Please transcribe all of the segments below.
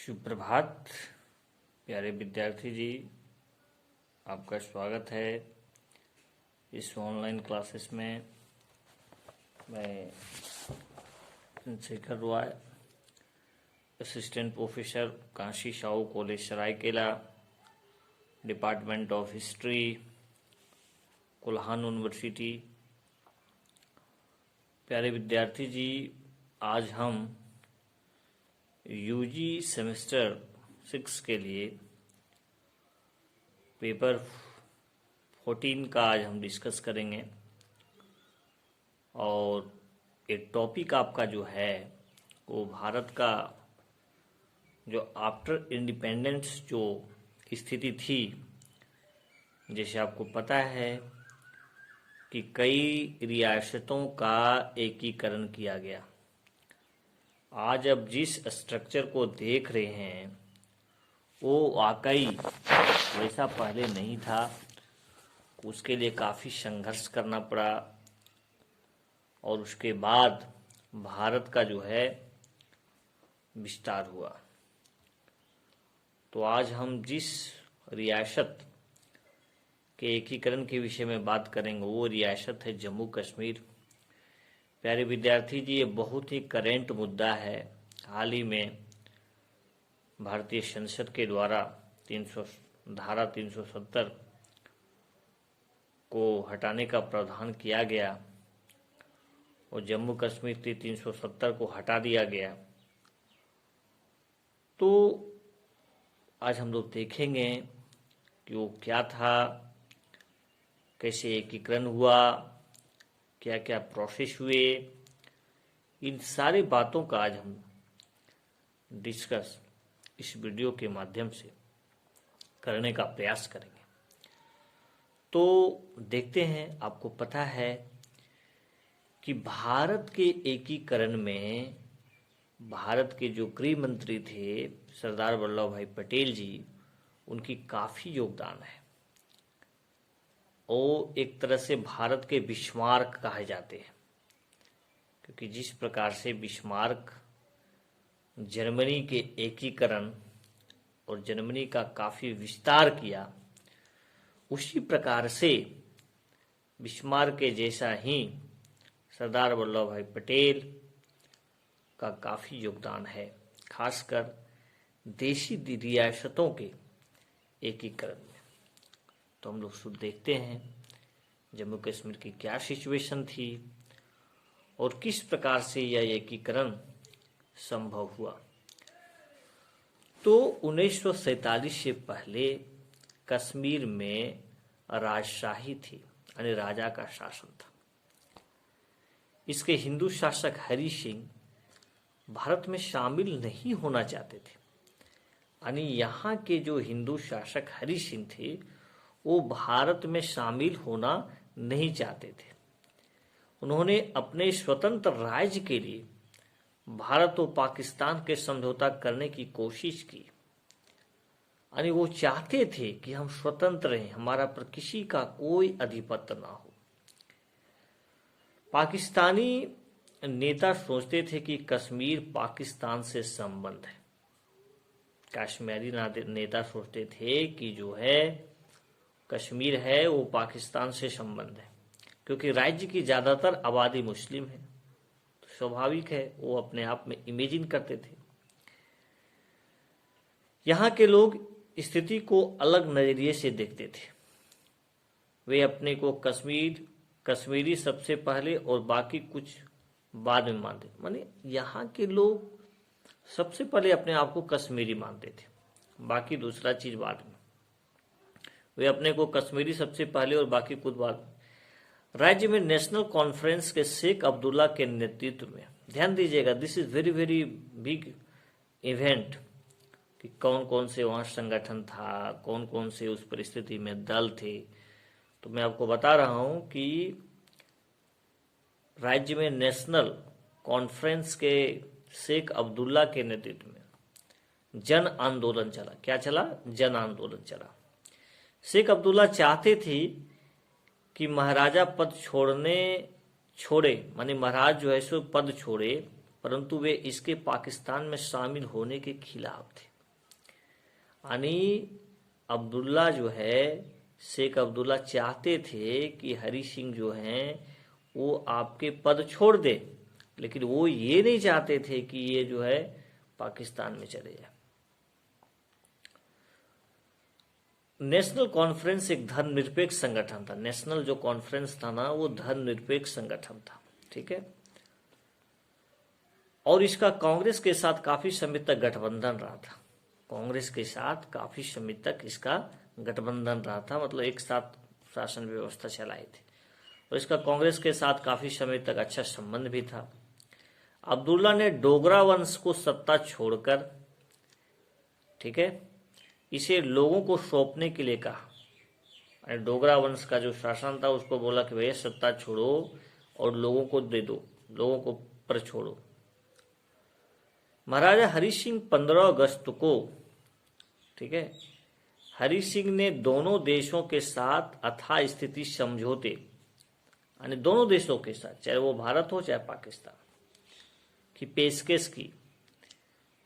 सुप्रभात प्यारे विद्यार्थी जी, आपका स्वागत है इस ऑनलाइन क्लासेस में। मैं Chandrashekhar Roy, assistant professor, Kashi Sahu college Saraikela, department of history, Kolhan university. प्यारे विद्यार्थी जी, आज हम यूजी सेमेस्टर 6 के लिए पेपर 14 का आज हम डिस्कस करेंगे। और एक टॉपिक आपका जो है वो भारत का जो आफ्टर इंडिपेंडेंस जो स्थिति थी, जैसे आपको पता है कि कई रियासतों का एकीकरण किया गया। आज अब जिस स्ट्रक्चर को देख रहे हैं वो वाकई वैसा पहले नहीं था। उसके लिए काफ़ी संघर्ष करना पड़ा और उसके बाद भारत का जो है विस्तार हुआ। तो आज हम जिस रियासत के एकीकरण के विषय में बात करेंगे वो रियासत है जम्मू कश्मीर। प्यारे विद्यार्थी जी, ये बहुत ही करेंट मुद्दा है। हाल ही में भारतीय संसद के द्वारा धारा 370 को हटाने का प्रावधान किया गया और जम्मू कश्मीर से 370 को हटा दिया गया। तो आज हम लोग देखेंगे कि वो क्या था, कैसे एकीकरण हुआ, क्या क्या प्रोसेस हुए। इन सारी बातों का आज हम डिस्कस इस वीडियो के माध्यम से करने का प्रयास करेंगे। तो देखते हैं, आपको पता है कि भारत के एकीकरण में भारत के जो गृह मंत्री थे सरदार वल्लभ भाई पटेल जी, उनकी काफ़ी योगदान है। वो एक तरह से भारत के बिस्मार्क कहे जाते हैं, क्योंकि जिस प्रकार से बिस्मार्क जर्मनी के एकीकरण और जर्मनी का काफ़ी विस्तार किया, उसी प्रकार से बिस्मार्क के जैसा ही सरदार वल्लभ भाई पटेल का काफ़ी योगदान है, खासकर देशी रियासतों के एकीकरण में। तो हम लोग शुरू देखते हैं जम्मू कश्मीर की क्या सिचुएशन थी और किस प्रकार से यह एकीकरण संभव हुआ। तो 1947 से पहले कश्मीर में राजशाही थी, यानी राजा का शासन था। इसके हिंदू शासक हरि सिंह भारत में शामिल नहीं होना चाहते थे। यानी यहाँ के जो हिंदू शासक हरि सिंह थे वो भारत में शामिल होना नहीं चाहते थे। उन्होंने अपने स्वतंत्र राज्य के लिए भारत और पाकिस्तान के समझौता करने की कोशिश की। यानी वो चाहते थे कि हम स्वतंत्र रहें, हमारा पर किसी का कोई अधिपत्य ना हो। पाकिस्तानी नेता सोचते थे कि कश्मीर पाकिस्तान से संबंध है। कश्मीरी नेता सोचते थे कि जो है कश्मीर है वो पाकिस्तान से संबंध है, क्योंकि राज्य की ज़्यादातर आबादी मुस्लिम है। तो स्वाभाविक है वो अपने आप में इमेजिन करते थे। यहाँ के लोग स्थिति को अलग नज़रिए से देखते थे। वे अपने को कश्मीरी सबसे पहले और बाकी कुछ बाद में मानते। माने यहाँ के लोग सबसे पहले अपने आप को कश्मीरी मानते थे, बाकी दूसरा चीज़ बाद में। वे अपने को कश्मीरी सबसे पहले और बाकी कुछ बाद। राज्य में नेशनल कॉन्फ्रेंस के शेख अब्दुल्ला के नेतृत्व में, ध्यान दीजिएगा, this is very very big event, कि कौन कौन से वहाँ संगठन था, कौन कौन से उस परिस्थिति में दल थे। तो मैं आपको बता रहा हूँ कि राज्य में नेशनल कॉन्फ्रेंस के शेख अब्दुल्ला के नेतृत्व में जन आंदोलन चला। क्या चला? जन आंदोलन चला। शेख अब्दुल्ला चाहते थे कि महाराजा पद छोड़े, माने महाराज जो है सो पद छोड़े, परंतु वे इसके पाकिस्तान में शामिल होने के खिलाफ थे। यानी अब्दुल्ला जो है, शेख अब्दुल्ला चाहते थे कि हरी सिंह जो हैं वो आपके पद छोड़ दे, लेकिन वो ये नहीं चाहते थे कि ये जो है पाकिस्तान में चले जाए। नेशनल कॉन्फ्रेंस एक धर्मनिरपेक्ष संगठन था। नेशनल जो कॉन्फ्रेंस था ना, वो धर्मनिरपेक्ष संगठन था, ठीक है। और इसका कांग्रेस के साथ काफी समय तक गठबंधन रहा था। कांग्रेस के साथ काफी समय तक इसका गठबंधन रहा था, मतलब एक साथ शासन व्यवस्था चलाई थी, और इसका कांग्रेस के साथ काफी समय तक अच्छा संबंध भी था। अब्दुल्ला ने डोगरा वंश को सत्ता छोड़कर, ठीक है, इसे लोगों को सौंपने के लिए कहा। डोगरा वंश का जो शासन था उसको बोला कि भैया सत्ता छोड़ो और लोगों को दे दो, लोगों को पर छोड़ो। महाराजा हरि सिंह 15 अगस्त को, ठीक है, हरि सिंह ने दोनों देशों के साथ अथाह स्थिति समझौते, यानी दोनों देशों के साथ, चाहे वो भारत हो चाहे पाकिस्तान, की पेशकश की,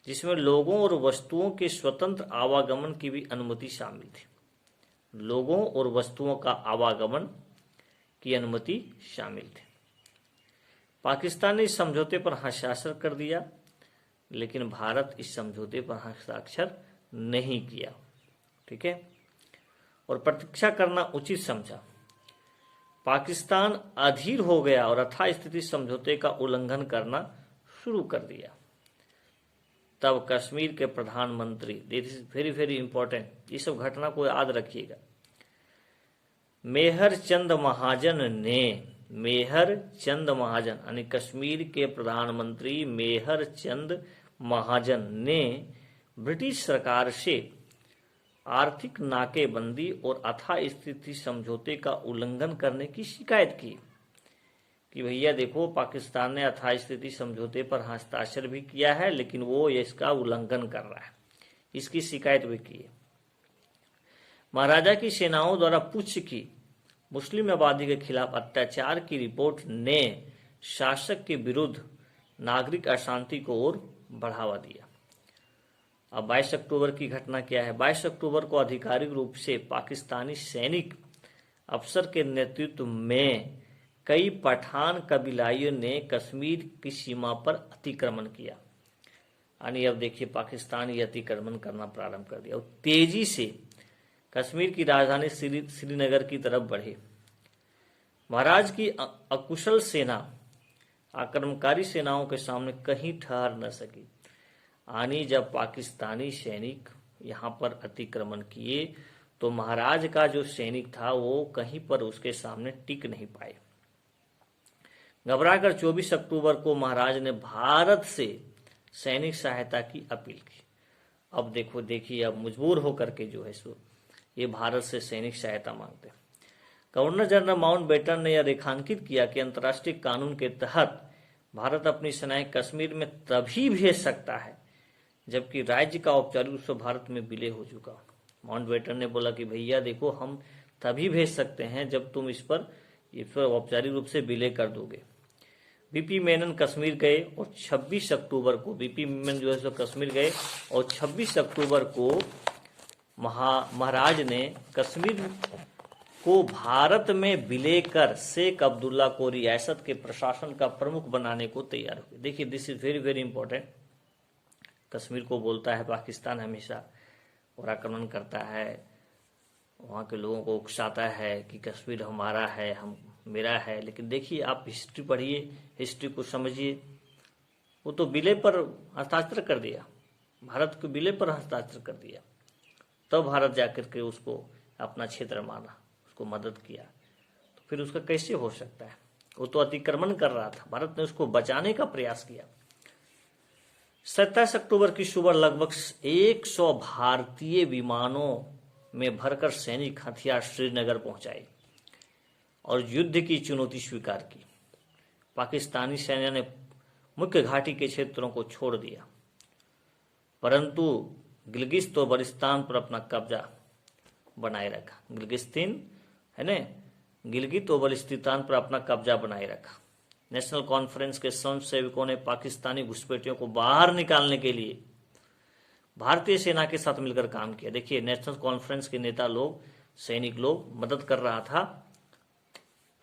जिसमें लोगों और वस्तुओं के स्वतंत्र आवागमन की भी अनुमति शामिल थी। लोगों और वस्तुओं का आवागमन की अनुमति शामिल थी। पाकिस्तान ने इस समझौते पर हस्ताक्षर कर दिया, लेकिन भारत इस समझौते पर हस्ताक्षर नहीं किया, ठीक है, और प्रतीक्षा करना उचित समझा। पाकिस्तान अधीर हो गया और अथाह स्थिति समझौते का उल्लंघन करना शुरू कर दिया। तब कश्मीर के प्रधानमंत्री, this is very very important, ये सब घटना को याद रखिएगा, मेहर चंद महाजन यानी कश्मीर के प्रधानमंत्री मेहर चंद महाजन ने ब्रिटिश सरकार से आर्थिक नाकेबंदी और अथाह स्थिति समझौते का उल्लंघन करने की शिकायत की कि भैया देखो, पाकिस्तान ने अथाह स्थिति समझौते पर हस्ताक्षर भी किया है, लेकिन वो इसका उल्लंघन कर रहा है, इसकी शिकायत भी की है। महाराजा की सेनाओं द्वारा पुच्छ की मुस्लिम आबादी के खिलाफ अत्याचार की रिपोर्ट ने शासक के विरुद्ध नागरिक अशांति को और बढ़ावा दिया। अब 22 अक्टूबर की घटना क्या है? 22 अक्टूबर को आधिकारिक रूप से पाकिस्तानी सैनिक अफसर के नेतृत्व में कई पठान कबीलाइयों ने कश्मीर की सीमा पर अतिक्रमण किया। यानी अब देखिए, पाकिस्तान ये अतिक्रमण करना प्रारंभ कर दिया और तेजी से कश्मीर की राजधानी श्रीनगर की तरफ बढ़े। महाराज की अकुशल सेना आक्रमणकारी सेनाओं के सामने कहीं ठहर न सकी। यानी जब पाकिस्तानी सैनिक यहाँ पर अतिक्रमण किए तो महाराज का जो सैनिक था वो कहीं पर उसके सामने टिक नहीं पाए। घबराकर 24 अक्टूबर को महाराज ने भारत से सैनिक सहायता की अपील की। अब देखिए, अब मजबूर होकर के जो है सो ये भारत से सैनिक सहायता मांगते हैं। गवर्नर जनरल माउंटबेटन ने यह रेखांकित किया कि अंतर्राष्ट्रीय कानून के तहत भारत अपनी सेनाएं कश्मीर में तभी भेज सकता है जबकि राज्य का औपचारिक रूप से भारत में विलय हो चुका। माउंटबेटन ने बोला कि भैया देखो, हम तभी भेज सकते हैं जब तुम इस पर औपचारिक रूप से विलय कर दोगे। बीपी मेनन कश्मीर गए और 26 अक्टूबर को बीपी मेनन जो है सो कश्मीर गए और 26 अक्टूबर को महाराज ने कश्मीर को भारत में विलय कर शेख अब्दुल्ला को रियासत के प्रशासन का प्रमुख बनाने को तैयार हुए। देखिए, this is very very important. Kashmir को बोलता है पाकिस्तान हमेशा और आक्रमण करता है, वहाँ के लोगों को उकसाता है कि कश्मीर हमारा है, हम मेरा है। लेकिन देखिए, आप हिस्ट्री पढ़िए, हिस्ट्री को समझिए। वो तो विलय पर हस्ताक्षर कर दिया, भारत के विलय पर हस्ताक्षर कर दिया, तब भारत जाकर के उसको अपना क्षेत्र माना, उसको मदद किया। तो फिर उसका कैसे हो सकता है? वो तो अतिक्रमण कर रहा था, भारत ने उसको बचाने का प्रयास किया। 27 अक्टूबर की सुबह लगभग 100 भारतीय विमानों में भरकर सैनिक हथियार श्रीनगर पहुंचाए और युद्ध की चुनौती स्वीकार की। पाकिस्तानी सेना ने मुख्य घाटी के क्षेत्रों को छोड़ दिया, परंतु गिलगित और बल्तिस्तान पर अपना कब्जा बनाए रखा। गिलगित है ना, गिलगित और बल्तिस्तान पर अपना कब्जा बनाए रखा। नेशनल कॉन्फ्रेंस के स्वयं सेवकों ने पाकिस्तानी घुसपैठियों को बाहर निकालने के लिए भारतीय सेना के साथ मिलकर काम किया। देखिए, नेशनल कॉन्फ्रेंस के नेता लोग, सैनिक लोग मदद कर रहा था,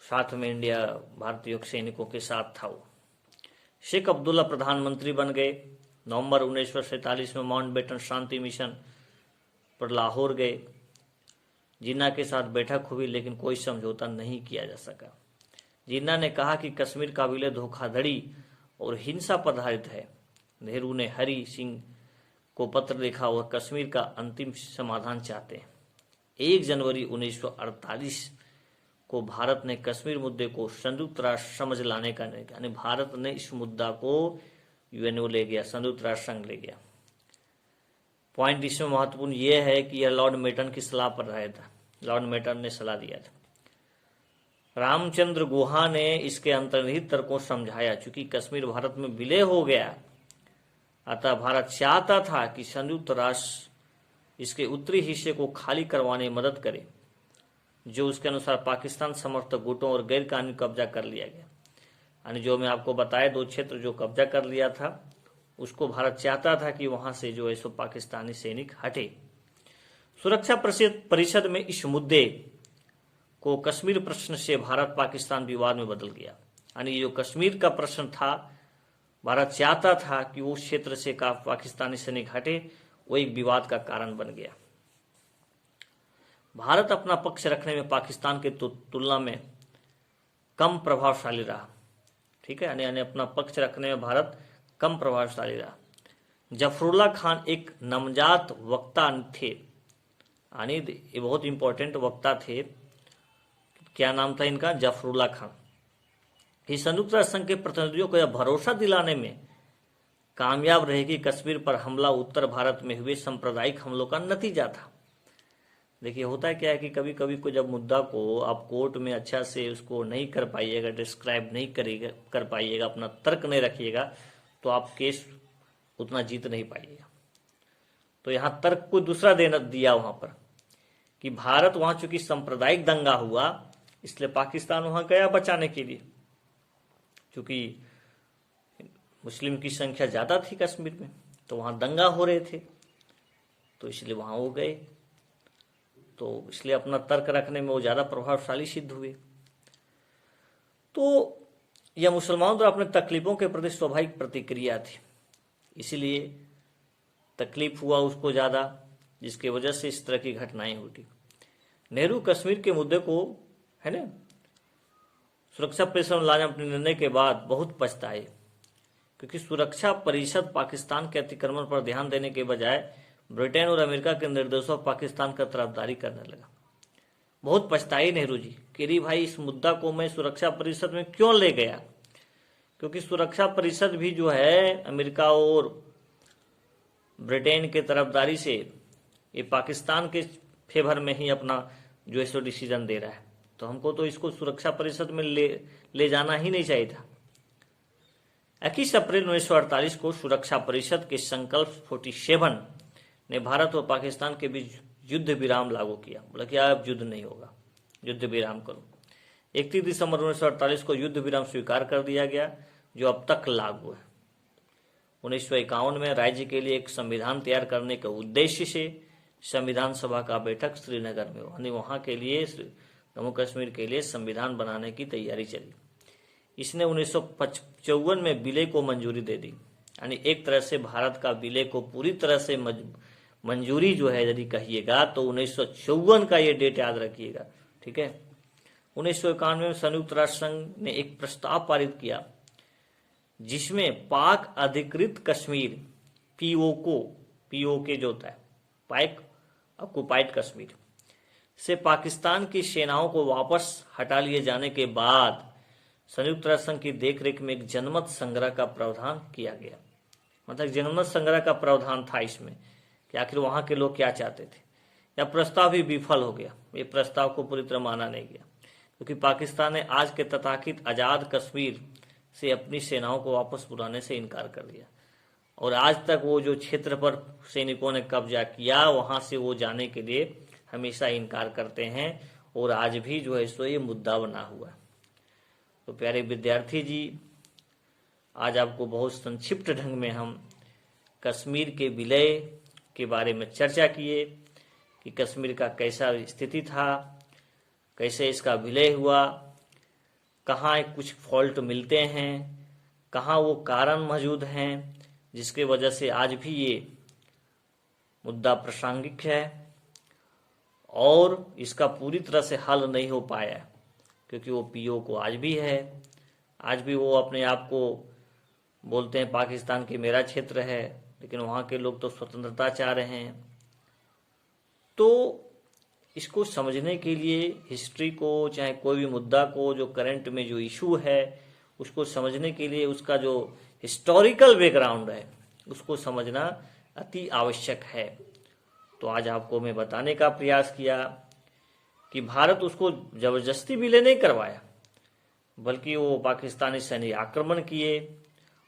साथ में इंडिया भारतीय सैनिकों के साथ था वो। शेख अब्दुल्ला प्रधानमंत्री बन गए। नवंबर 1947 में माउंटबेटन शांति मिशन पर लाहौर गए। जिन्ना के साथ बैठक हुई, लेकिन कोई समझौता नहीं किया जा सका। जिन्ना ने कहा कि कश्मीर का विलय धोखाधड़ी और हिंसा पर आधारित है। नेहरू ने हरि सिंह को पत्र लिखा और कश्मीर का अंतिम समाधान चाहते हैं। 1 जनवरी 1948 को भारत ने कश्मीर मुद्दे को संयुक्त राष्ट्र समझ लाने का निर्णय किया। यानी भारत ने इस मुद्दा को यूएनओ ले गया, संयुक्त राष्ट्र संघ ले गया। पॉइंट इसमें महत्वपूर्ण यह है कि यह लॉर्ड मेटन की सलाह पर रहा था। लॉर्ड मेटन ने सलाह दिया था। रामचंद्र गुहा ने इसके अंतर्निहित तर्कों को समझाया। चूंकि कश्मीर भारत में विलय हो गया, अतः भारत चाहता था कि संयुक्त राष्ट्र इसके उत्तरी हिस्से को खाली करवाने में मदद करे, जो उसके अनुसार पाकिस्तान समर्थक गुटों और गैर कानूनी कब्जा कर लिया गया। यानी जो मैं आपको बताया, 2 क्षेत्र जो कब्जा कर लिया था, उसको भारत चाहता था कि वहां से जो है सो पाकिस्तानी सैनिक हटे। सुरक्षा परिषद में इस मुद्दे को कश्मीर प्रश्न से भारत पाकिस्तान विवाद में बदल गया। यानी जो कश्मीर का प्रश्न था, भारत चाहता था कि उस क्षेत्र से पाकिस्तानी सैनिक हटे, वो एक विवाद का कारण बन गया। भारत अपना पक्ष रखने में पाकिस्तान के तुलना में कम प्रभावशाली रहा। ठीक है, यानी अपना पक्ष रखने में भारत कम प्रभावशाली रहा। जफरुल्ला खान एक नवजात वक्ता थे, यानी ये बहुत इंपॉर्टेंट वक्ता थे। क्या नाम था इनका? जफरुल्ला खान। इस संयुक्त राष्ट्र संघ के प्रतिनिधियों को यह भरोसा दिलाने में कामयाब रहे कि कश्मीर पर हमला उत्तर भारत में हुए सांप्रदायिक हमलों का नतीजा था। देखिए, होता क्या है कि कभी कभी को जब मुद्दा को आप कोर्ट में अच्छा से उसको नहीं कर पाइएगा, डिस्क्राइब नहीं कर पाइएगा, अपना तर्क नहीं रखिएगा, तो आप केस उतना जीत नहीं पाइएगा। तो यहाँ तर्क को दूसरा दिया वहां पर कि भारत वहां चूंकि सांप्रदायिक दंगा हुआ, इसलिए पाकिस्तान वहां गया बचाने के लिए। चूंकि मुस्लिम की संख्या ज्यादा थी कश्मीर में, तो वहां दंगा हो रहे थे, तो इसलिए वहां वो गए। तो इसलिए अपना तर्क रखने में वो ज्यादा प्रभावशाली सिद्ध हुए। तो यह मुसलमानों द्वारा अपने तकलीफों के प्रति स्वाभाविक प्रतिक्रिया थी, इसीलिए तकलीफ हुआ उसको ज्यादा, जिसकी वजह से इस तरह की घटनाएं हुई। नेहरू कश्मीर के मुद्दे को, है ना, सुरक्षा परिषद में लाने अपने निर्णय के बाद बहुत पछताए, क्योंकि सुरक्षा परिषद पाकिस्तान के अतिक्रमण पर ध्यान देने के बजाय ब्रिटेन और अमेरिका के निर्देशों पर पाकिस्तान का तरफदारी करने लगा। बहुत पछताए नेहरू जी कि रे भाई, इस मुद्दा को मैं सुरक्षा परिषद में क्यों ले गया, क्योंकि सुरक्षा परिषद भी जो है अमेरिका और ब्रिटेन के तरफदारी से ये पाकिस्तान के फेवर में ही अपना जो है डिसीजन दे रहा है। तो हमको तो इसको सुरक्षा परिषद में ले जाना ही नहीं चाहिए था। 21 अप्रैल 1948 को सुरक्षा परिषद के संकल्प 47 ने भारत और पाकिस्तान के बीच युद्ध विराम लागू किया। बोला कि अब युद्ध नहीं होगा, युद्ध विराम करो। 31 दिसंबर 1948 को युद्ध विराम स्वीकार कर दिया गया, जो अब तक लागू है। 1951 में राज्य के लिए एक संविधान तैयार करने के उद्देश्य से संविधान सभा का बैठक श्रीनगर में हुआ। यानी वहां के लिए, जम्मू कश्मीर के लिए संविधान बनाने की तैयारी चली। इसने 1955 में विलय को मंजूरी दे दी। यानी एक तरह से भारत का विलय को पूरी तरह से मंजूरी जो है यदि कहिएगा तो 1954 का ये डेट याद रखिएगा। ठीक है, 1991 में संयुक्त राष्ट्र संघ ने एक प्रस्ताव पारित किया, जिसमें पाक अधिकृत कश्मीर पीओके जो होता है, पाक ऑक्युपाइड कश्मीर से पाकिस्तान की सेनाओं को वापस हटा लिए जाने के बाद संयुक्त राष्ट्र संघ की देखरेख में एक जनमत संग्रह का प्रावधान किया गया। मतलब जनमत संग्रह का प्रावधान था इसमें कि आखिर वहां के लोग क्या चाहते थे। यह प्रस्ताव भी विफल हो गया। ये प्रस्ताव को पूरी तरह माना नहीं गया, क्योंकि पाकिस्तान ने आज के तथाकथित आजाद कश्मीर से अपनी सेनाओं को वापस बुलाने से इनकार कर दिया, और आज तक वो जो क्षेत्र पर सैनिकों ने कब्जा किया, वहां से वो जाने के लिए हमेशा इनकार करते हैं, और आज भी जो है सो ये मुद्दा बना हुआ है। तो प्यारे विद्यार्थी जी, आज आपको बहुत संक्षिप्त ढंग में हम कश्मीर के विलय के बारे में चर्चा किए कि कश्मीर का कैसा स्थिति था, कैसे इसका विलय हुआ, कहाँ कुछ फॉल्ट मिलते हैं, कहाँ वो कारण मौजूद हैं जिसके वजह से आज भी ये मुद्दा प्रासंगिक है और इसका पूरी तरह से हल नहीं हो पाया, क्योंकि वो पीओ आज भी है। आज भी वो अपने आप को बोलते हैं पाकिस्तान के मेरा क्षेत्र है, लेकिन वहाँ के लोग तो स्वतंत्रता चाह रहे हैं। तो इसको समझने के लिए हिस्ट्री को, चाहे कोई भी मुद्दा को, जो करंट में जो इशू है उसको समझने के लिए उसका जो हिस्टोरिकल बैकग्राउंड है उसको समझना अति आवश्यक है। तो आज आपको मैं बताने का प्रयास किया कि भारत उसको जबरदस्ती विलय नहीं करवाया, बल्कि वो पाकिस्तानी सैनिक आक्रमण किए,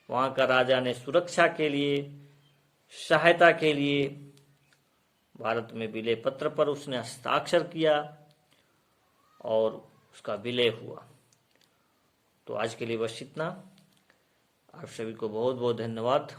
वहाँ का राजा ने सुरक्षा के लिए, सहायता के लिए भारत में विलय पत्र पर उसने हस्ताक्षर किया और उसका विलय हुआ। तो आज के लिए बस इतना। आप सभी को बहुत बहुत धन्यवाद।